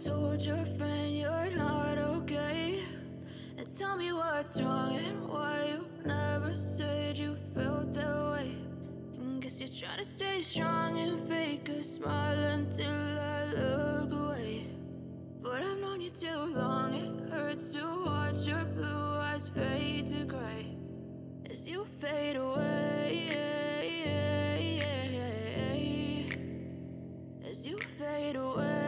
told your friend you're not okay? And tell me what's wrong and why you never said you felt that way. And guess you're trying to stay strong and fake a smile until I look away. But I've known you too long, it hurts to watch your blue eyes fade to gray as you fade away, as you fade away.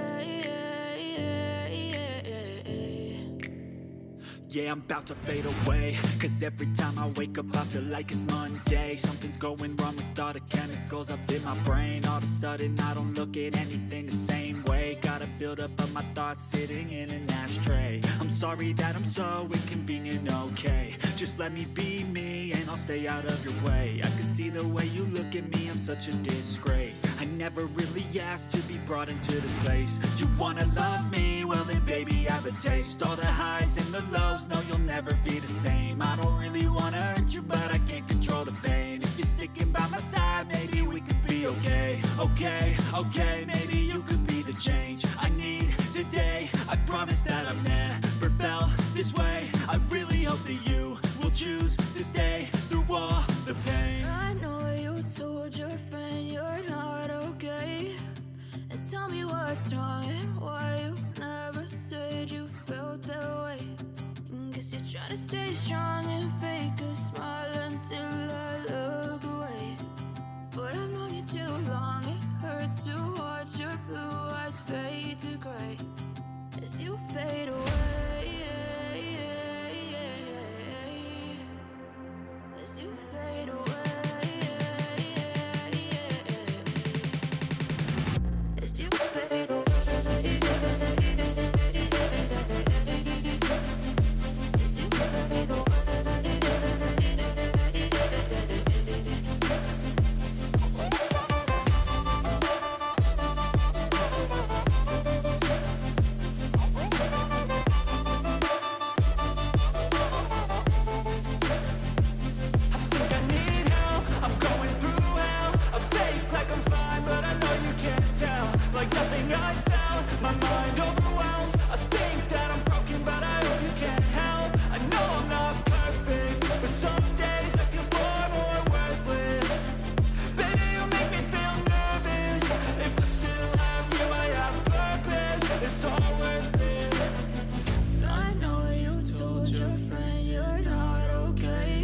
Yeah, I'm about to fade away, cause every time I wake up I feel like it's Monday. Something's going wrong with all the chemicals up in my brain. All of a sudden I don't look at anything the same way. Gotta build up of my thoughts sitting in an ashtray. I'm sorry that I'm so inconvenient, okay? Just let me be me and I'll stay out of your way. I can see the way you look at me, I'm such a disgrace. I never really asked to be brought into this place. You wanna love me? Well then baby have a taste. All the highs and the lows, no you'll never be the same. I don't really wanna hurt you but I can't control the pain. If you're sticking by my side maybe we could be okay. Okay, maybe you could be the change I need today. I promise that I've never felt this way. I really hope that you will choose to stay through all the pain. I know you told your friend you're not okay. And tell me what's wrong and why you never said you felt that way. And guess you're trying to stay strong and fake a smile until I look away. But I've known you too long, it hurts to watch your blue eyes fade to gray as you fade away, as you fade away, as you fade away. Like nothing I found, my mind overwhelms. I think that I'm broken, but I hope you can't help. I know I'm not perfect, but some days I feel far more worthless. Baby, you make me feel nervous. If I still have you, I have purpose. It's all worth it. I know you told your friend you're not okay.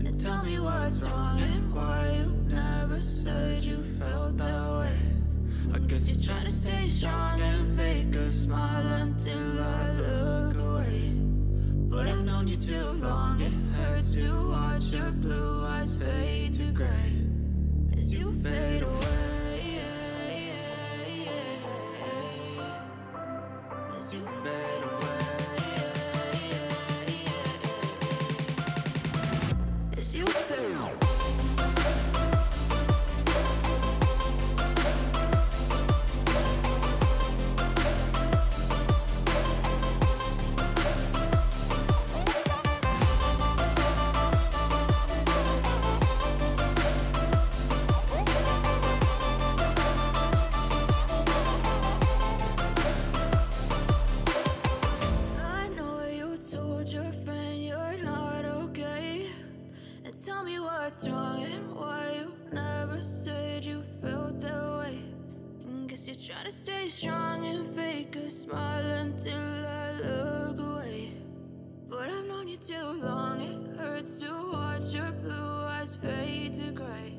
And tell me what's wrong and why you never said you felt that way. I guess you're trying to stay strong and fake a smile until I look away. But I've known you too long, it hurts to watch your blue eyes fade to gray as you fade away, as you fade away, as you fade away. Tell me what's wrong and why you never said you felt that way. And guess you're trying to stay strong and fake a smile until I look away. But I've known you too long, it hurts to watch your blue eyes fade to gray.